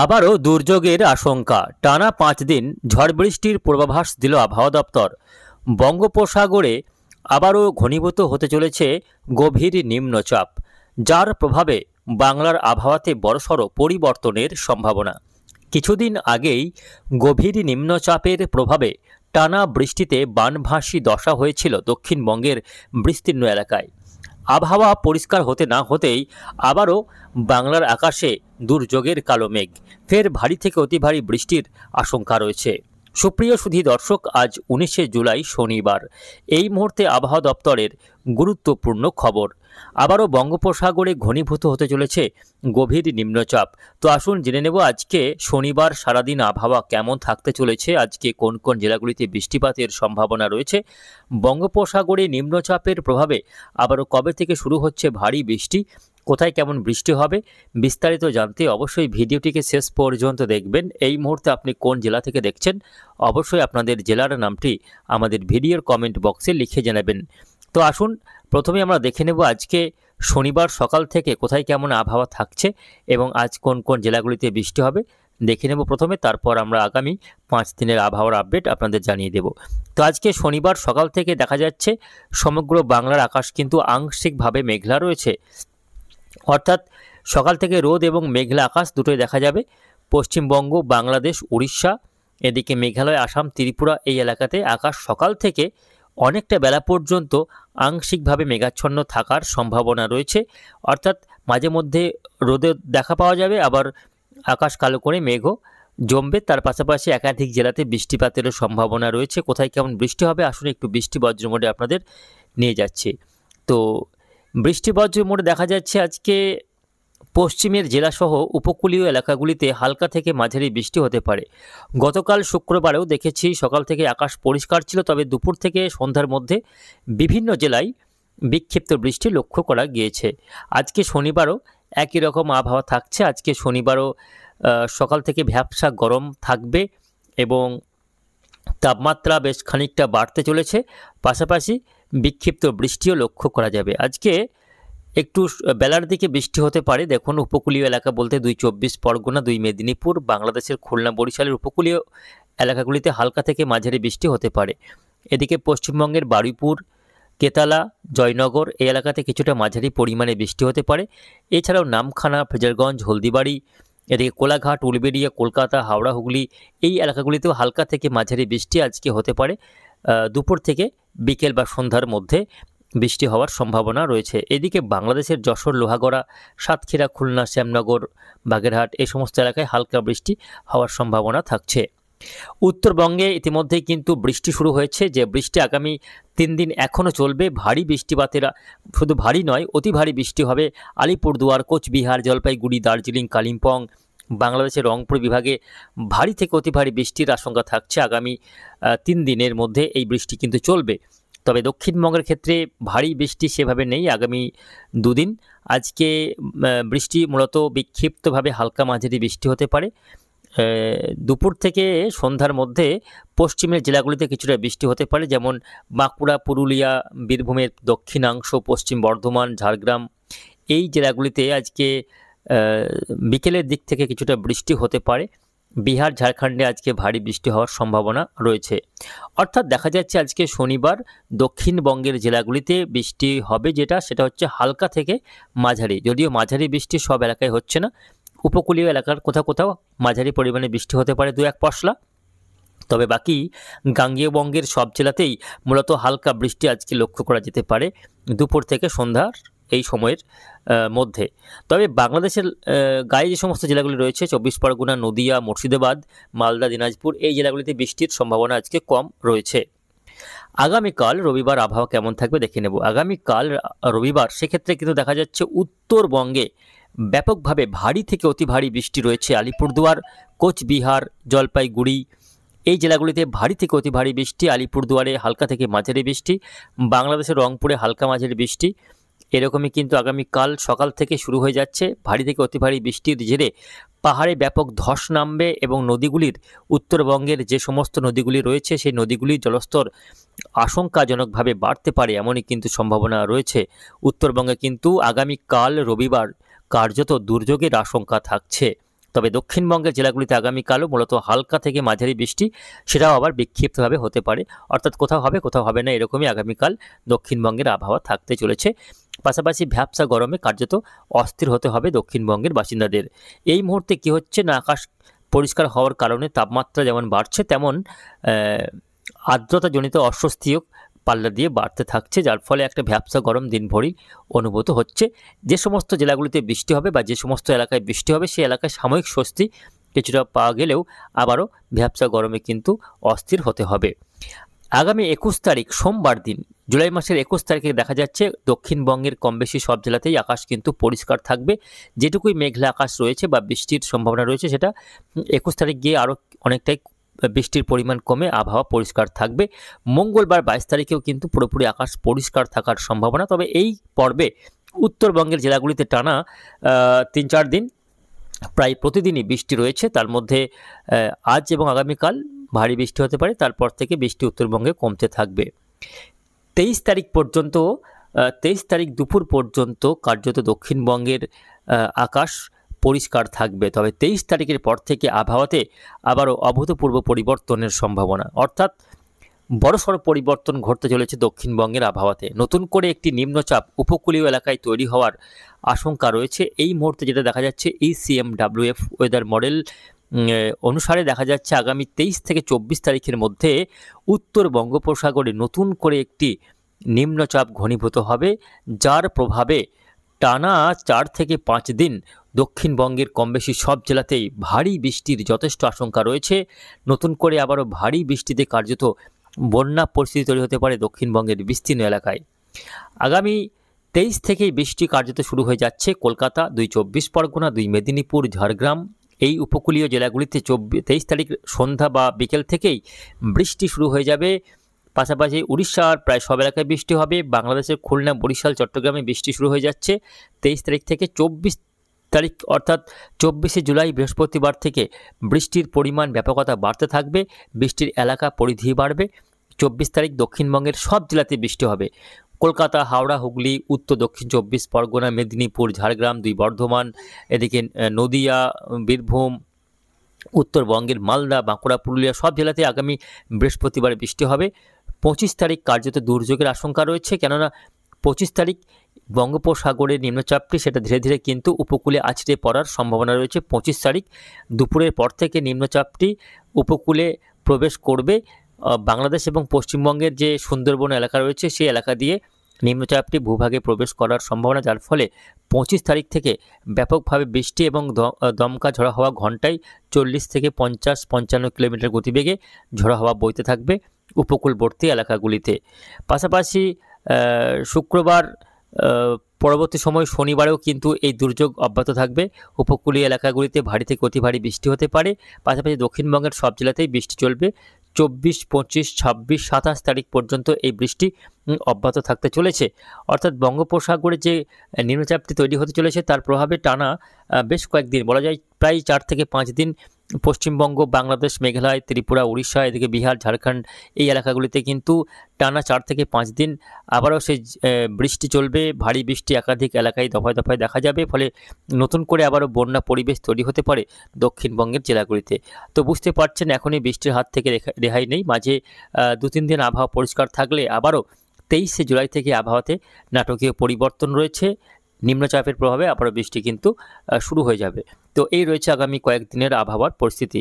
আবারও দুর্যোগের আশঙ্কা। টানা 5 দিন ঝড় বৃষ্টির পূর্বাভাস দিল আবহাওয়া দপ্তর। বঙ্গোপসাগরে আবারও ঘনীভূত হতে চলেছে গভীর নিম্নচাপ, যার প্রভাবে বাংলার আবহাওয়াতে বড়সড় পরিবর্তনের সম্ভাবনা। কিছুদিন আগেই গভীর নিম্নচাপের প্রভাবে টানা বৃষ্টিতে বানভাসী দশা হয়েছিল দক্ষিণবঙ্গের বিস্তীর্ণ এলাকায়। আবহাওয়া পরিষ্কার হতে না হতেই আবারও বাংলার আকাশে দুর্যোগের কালো মেঘ, ফের ভারী থেকে অতি ভারী বৃষ্টির আশঙ্কা রয়েছে। সুপ্রিয় সুধী দর্শক, আজ 19শে জুলাই শনিবার। এই মুহূর্তে আবহাওয়া দপ্তরের গুরুত্বপূর্ণ খবর। আবারও বঙ্গোপসাগরে ঘনীভূত হতে চলেছে গভীর নিম্নচাপ। তো আসুন জেনে নেব আজকে শনিবার সারাদিন আবহাওয়া কেমন থাকতে চলেছে, আজকে কোন কোন জেলাগুলিতে বৃষ্টিপাতের সম্ভাবনা রয়েছে, বঙ্গোপসাগরে নিম্নচাপের প্রভাবে আবারও কবে থেকে শুরু হচ্ছে ভারী বৃষ্টি, কোথায় কেমন বৃষ্টি হবে, বিস্তারিত জানতে অবশ্যই ভিডিওটিকে শেষ পর্যন্ত দেখবেন। এই মুহূর্তে আপনি কোন জেলা থেকে দেখছেন অবশ্যই আপনাদের জেলার নামটি আমাদের ভিডিওর কমেন্ট বক্সে লিখে জানাবেন। তো আসুন প্রথমে আমরা দেখে নেব আজকে শনিবার সকাল থেকে কোথায় কেমন আবহাওয়া থাকছে এবং আজ কোন কোন জেলাগুলিতে বৃষ্টি হবে দেখে নেব প্রথমে, তারপর আমরা আগামী 5 দিনের আবহাওয়ার আপডেট আপনাদের জানিয়ে দেব। তো আজকে শনিবার সকাল থেকে দেখা যাচ্ছে সমগ্র বাংলার আকাশ কিন্তু আংশিকভাবে মেঘলা রয়েছে, অর্থাৎ সকাল থেকে রোদ এবং মেঘলা আকাশ দুটোই দেখা যাবে। পশ্চিমবঙ্গ, বাংলাদেশ, উড়িষ্যা, এদিকে মেঘালয়, আসাম, ত্রিপুরা এই এলাকাতে আকাশ সকাল থেকে অনেকটা বেলা পর্যন্ত আংশিকভাবে মেঘাচ্ছন্ন থাকার সম্ভাবনা রয়েছে, অর্থাৎ মাঝে মধ্যে রোদের দেখা পাওয়া যাবে, আবার আকাশ কালো করে মেঘও জমবে। তার পাশাপাশি একাধিক জেলাতে বৃষ্টিপাতেরও সম্ভাবনা রয়েছে। কোথায় কেমন বৃষ্টি হবে আসুন একটু বৃষ্টি বজ্র মোডে আপনাদের নিয়ে যাচ্ছে। তো বৃষ্টি বজ্র মোডে দেখা যাচ্ছে আজকে পশ্চিমের জেলাসহ উপকূলীয় এলাকাগুলিতে হালকা থেকে মাঝারি বৃষ্টি হতে পারে। গতকাল শুক্রবারেও দেখেছি সকাল থেকে আকাশ পরিষ্কার ছিল, তবে দুপুর থেকে সন্ধ্যার মধ্যে বিভিন্ন জেলায় বিক্ষিপ্ত বৃষ্টি লক্ষ্য করা গিয়েছে। আজকে শনিবারও একই রকম আবহাওয়া থাকছে। আজকে শনিবারও সকাল থেকে ভ্যাপসা গরম থাকবে এবং তাপমাত্রা বেশ খানিকটা বাড়তে চলেছে, পাশাপাশি বিক্ষিপ্ত বৃষ্টিও লক্ষ্য করা যাবে। আজকে একটু বেলার দিকে বৃষ্টি হতে পারে। দেখুন উপকূলীয় এলাকা বলতে 2 চব্বিশ পরগনা, 2 মেদিনীপুর, বাংলাদেশের খুলনা, বরিশালের উপকূলীয় এলাকাগুলিতে হালকা থেকে মাঝারি বৃষ্টি হতে পারে। এদিকে পশ্চিমবঙ্গের বারুইপুর, কেতালা, জয়নগর এই এলাকাতে কিছুটা মাঝারি পরিমাণে বৃষ্টি হতে পারে। এছাড়াও নামখানা, ফ্রেজারগঞ্জ, হলদিবাড়ি, এদিকে কোলাঘাট, উলবেড়িয়া, কলকাতা, হাওড়া, হুগলি এই এলাকাগুলিতেও হালকা থেকে মাঝারি বৃষ্টি আজকে হতে পারে। দুপুর থেকে বিকেল বা সন্ধ্যার মধ্যে বৃষ্টি হওয়ার সম্ভাবনা রয়েছে। এদিকে বাংলাদেশের যশোর, লোহাগড়া, সাতক্ষীরা, খুলনা, শ্যামনগর, বাগেরহাট এই সমস্ত এলাকায় হালকা বৃষ্টি হওয়ার সম্ভাবনা থাকছে। উত্তরবঙ্গে ইতিমধ্যেই কিন্তু বৃষ্টি শুরু হয়েছে, যে বৃষ্টি আগামী 3 দিন এখনও চলবে। ভারী বৃষ্টিপাতের, শুধু ভারী নয় অতি ভারী বৃষ্টি হবে আলিপুরদুয়ার, কোচবিহার, জলপাইগুড়ি, দার্জিলিং, কালিম্পং, বাংলাদেশের রংপুর বিভাগে ভারী থেকে অতি ভারী বৃষ্টির আশঙ্কা থাকছে। আগামী 3 দিনের মধ্যে এই বৃষ্টি কিন্তু চলবে। তবে দক্ষিণবঙ্গের ক্ষেত্রে ভারী বৃষ্টি সেভাবে নেই আগামী 2 দিন। আজকে বৃষ্টি মূলত বিক্ষিপ্তভাবে হালকা মাঝারি বৃষ্টি হতে পারে। দুপুর থেকে সন্ধ্যার মধ্যে পশ্চিমের জেলাগুলিতে কিছুটা বৃষ্টি হতে পারে, যেমন বাঁকুড়া, পুরুলিয়া, বীরভূমের দক্ষিণাংশ, পশ্চিম বর্ধমান, ঝাড়গ্রাম এই জেলাগুলিতে আজকে বিকেলের দিক থেকে কিছুটা বৃষ্টি হতে পারে। বিহার, ঝাড়খণ্ডে আজকে ভারী বৃষ্টি হওয়ার সম্ভাবনা রয়েছে। অর্থাৎ দেখা যাচ্ছে আজকে শনিবার দক্ষিণবঙ্গের জেলাগুলিতে বৃষ্টি হবে, সেটা হচ্ছে হালকা থেকে মাঝারি। যদিও মাঝারি বৃষ্টি সব এলাকায় হচ্ছে না, উপকূলীয় এলাকার কোথাও কোথাও মাঝারি পরিমাণে বৃষ্টি হতে পারে 2-1 পশলা। তবে বাকি গাঙ্গেয় বঙ্গের সব জেলাতেই মূলত হালকা বৃষ্টি আজকে লক্ষ্য করা যেতে পারে দুপুর থেকে সন্ধ্যার এই সময়ের মধ্যে। তবে বাংলাদেশের গায়ে যে সমস্ত জেলাগুলি রয়েছে 24 পরগনা, নদিয়া, মুর্শিদাবাদ, মালদা, দিনাজপুর এই জেলাগুলিতে বৃষ্টির সম্ভাবনা আজকে কম রয়েছে। আগামীকাল রবিবার আবহাওয়া কেমন থাকবে দেখে নেব। আগামীকাল রবিবার সেক্ষেত্রে কিন্তু দেখা যাচ্ছে উত্তরবঙ্গে ব্যাপকভাবে ভারী থেকে অতি ভারী বৃষ্টি রয়েছে। আলিপুরদুয়ার, কোচবিহার, জলপাইগুড়ি এই জেলাগুলিতে ভারী থেকে অতি ভারী বৃষ্টি। আলিপুরদুয়ারে হালকা থেকে মাঝারি বৃষ্টি, বাংলাদেশের রংপুরে হালকা মাঝারি বৃষ্টি। এরকমই কিন্তু আগামীকাল সকাল থেকে শুরু হয়ে যাচ্ছে। ভারী থেকে অতি ভারী বৃষ্টির জেরে পাহাড়ে ব্যাপক ধস নামবে এবং নদীগুলির, উত্তরবঙ্গের যে সমস্ত নদীগুলি রয়েছে সেই নদীগুলির জলস্তর আশঙ্কাজনকভাবে বাড়তে পারে, এমনই কিন্তু সম্ভাবনা রয়েছে। উত্তরবঙ্গে কিন্তু আগামীকাল রবিবার কার্যত দুর্যোগের আশঙ্কা থাকছে। তবে দক্ষিণবঙ্গের জেলাগুলিতে আগামীকালও মূলত হালকা থেকে মাঝারি বৃষ্টি, সেটাও আবার বিক্ষিপ্তভাবে হতে পারে, অর্থাৎ কোথাও হবে কোথাও হবে না, এরকমই আগামীকাল দক্ষিণবঙ্গের আবহাওয়া থাকতে চলেছে। পাশাপাশি ভ্যাপসা গরমে কার্যত অস্থির হতে হবে দক্ষিণবঙ্গের বাসিন্দাদের। এই মুহূর্তে কি হচ্ছে না, আকাশ পরিষ্কার হওয়ার কারণে তাপমাত্রা যেমন বাড়ছে, তেমন আর্দ্রতাজনিত অস্বস্তিও পাল্লা দিয়ে বাড়তে থাকছে, যার ফলে একটা ভ্যাপসা গরম দিনভরই অনুভূত হচ্ছে। যে সমস্ত জেলাগুলিতে বৃষ্টি হবে বা যে সমস্ত এলাকায় বৃষ্টি হবে, সেই এলাকায় সাময়িক স্বস্তি কিছুটা পাওয়া গেলেও আবারও ভ্যাপসা গরমে কিন্তু অস্থির হতে হবে। আগামী 21 তারিখ সোমবার দিন, জুলাই মাসের 21 তারিখে দেখা যাচ্ছে দক্ষিণবঙ্গের কম বেশি সব জেলাতেই আকাশ কিন্তু পরিষ্কার থাকবে। যেটুকুই মেঘলা আকাশ রয়েছে বা বৃষ্টির সম্ভাবনা রয়েছে, সেটা 21 তারিখ গিয়ে আরও অনেকটাই বৃষ্টির পরিমাণ কমে আবহাওয়া পরিষ্কার থাকবে। মঙ্গলবার 22 তারিখেও কিন্তু পুরোপুরি আকাশ পরিষ্কার থাকার সম্ভাবনা। তবে এই পর্বে উত্তরবঙ্গের জেলাগুলিতে টানা 3-4 দিন প্রায় প্রতিদিনই বৃষ্টি রয়েছে। তার মধ্যে আজ এবং আগামীকাল ভারী বৃষ্টি হতে পারে, তারপর থেকে বৃষ্টি উত্তরবঙ্গে কমতে থাকবে। 23 তারিখ পর্যন্ত 23 তারিখ দুপুর পর্যন্ত কার্যত দক্ষিণবঙ্গের আকাশ পরিষ্কার থাকবে। তবে 23 তারিখের পর থেকে আবহাওয়াতে আবারও অভূতপূর্ব পরিবর্তনের সম্ভাবনা, অর্থাৎ বড়সড় পরিবর্তন ঘটতে চলেছে দক্ষিণবঙ্গের আবহাওয়াতে। নতুন করে একটি নিম্নচাপ উপকূলীয় এলাকায় তৈরি হওয়ার আশঙ্কা রয়েছে। এই মুহূর্তে যেটা দেখা যাচ্ছে, ECMWF ওয়েদার মডেল অনুসারে দেখা যাচ্ছে আগামী 23 থেকে 24 তারিখের মধ্যে উত্তর বঙ্গোপসাগরে নতুন করে একটি নিম্নচাপ ঘনীভূত হবে, যার প্রভাবে টানা 4 থেকে 5 দিন দক্ষিণবঙ্গের কমবেশি সব জেলাতেই ভারী বৃষ্টির যথেষ্ট আশঙ্কা রয়েছে। নতুন করে আবারও ভারী বৃষ্টিতে কার্যত বন্যা পরিস্থিতি তৈরি হতে পারে দক্ষিণবঙ্গের বিস্তীর্ণ এলাকায়। আগামী 23 থেকেই বৃষ্টি কার্যত শুরু হয়ে যাচ্ছে কলকাতা, 2 24 পরগনা, 2 মেদিনীপুর, ঝাড়গ্রাম, এই উপকূলীয় জেলাগুলিতে 23 তারিখ সন্ধ্যা বা বিকেল থেকেই বৃষ্টি শুরু হয়ে যাবে। পাশাপাশি উড়িষ্যার প্রায় সব এলাকায় বৃষ্টি হবে। বাংলাদেশের খুলনা, বরিশাল, চট্টগ্রামে বৃষ্টি শুরু হয়ে যাচ্ছে 23 তারিখ থেকে। 24 তারিখ অর্থাৎ 24শে জুলাই বৃহস্পতিবার থেকে বৃষ্টির পরিমাণ ব্যাপকতা বাড়তে থাকবে, বৃষ্টির এলাকা পরিধি বাড়বে। 24 তারিখ দক্ষিণবঙ্গের সব জেলাতে বৃষ্টি হবে। কলকাতা, হাওড়া, হুগলি, উত্তর দক্ষিণ 24 পরগনা, মেদিনীপুর, ঝাড়গ্রাম, 2 বর্ধমান, এদিকে নদিয়া, বীরভূম, উত্তরবঙ্গের মালদা, বাঁকুড়া, পুরুলিয়া সব জেলাতে আগামী বৃহস্পতিবার বৃষ্টি হবে। 25 তারিখ কার্যত দুর্যোগের আশঙ্কা রয়েছে, কেননা 25 তারিখ বঙ্গোপসাগরের নিম্নচাপটি সেটা ধীরে ধীরে কিন্তু উপকূলে আছড়ে পড়ার সম্ভাবনা রয়েছে। 25 তারিখ দুপুরের পর থেকে নিম্নচাপটি উপকূলে প্রবেশ করবে। বাংলাদেশ এবং পশ্চিমবঙ্গের যে সুন্দরবন এলাকা রয়েছে, সেই এলাকা দিয়ে নিম্নচাপটি ভূভাগে প্রবেশ করার সম্ভাবনা, যার ফলে 25 তারিখ থেকে ব্যাপকভাবে বৃষ্টি এবং দমকা ঝড়ো হাওয়া ঘন্টায় 40 থেকে 50-55 কিলোমিটার গতিবেগে ঝড়ো হাওয়া বইতে থাকবে উপকূলবর্তী এলাকাগুলিতে। পাশাপাশি শুক্রবার পরবর্তী সময় শনিবারেও কিন্তু এই দুর্যোগ অব্যাহত থাকবে। উপকূলীয় এলাকাগুলিতে ভারী থেকে অতি ভারী বৃষ্টি হতে পারে। পাশাপাশি দক্ষিণবঙ্গের সব জেলাতেই বৃষ্টি চলবে। 24, 25, 26, 27 তারিখ পর্যন্ত এই বৃষ্টি অব্যাহত থাকতে চলেছে। অর্থাৎ বঙ্গোপসাগরে যে নিম্নচাপটি তৈরি হতে চলেছে, তার প্রভাবে টানা বেশ কয়েকদিন, বলা যায় প্রায় 4 থেকে 5 দিন পশ্চিমবঙ্গ, বাংলাদেশ, মেঘালয়, ত্রিপুরা, উড়িষ্যা, এদিকে বিহার, ঝাড়খণ্ড, এই এলাকাগুলিতে কিন্তু টানা 4 থেকে 5 দিন আবারও সেই বৃষ্টি চলবে। ভারী বৃষ্টি একাধিক এলাকায় দফায় দফায় দেখা যাবে, ফলে নতুন করে আবারও বন্যা পরিবেশ তৈরি হতে পারে দক্ষিণবঙ্গের জেলাগুলিতে। তো বুঝতে পারছেন, এখনই বৃষ্টির হাত থেকে রেহাই নেই। মাঝে 2-3 দিন আবহাওয়া পরিষ্কার থাকলে আবারও 23শে জুলাই থেকে আবহাওয়াতে নাটকীয় পরিবর্তন রয়েছে। নিম্নচাপের প্রভাবে আবারও বৃষ্টি কিন্তু শুরু হয়ে যাবে। তো এই রয়েছে আগামী কয়েকদিনের আবহাওয়ার পরিস্থিতি।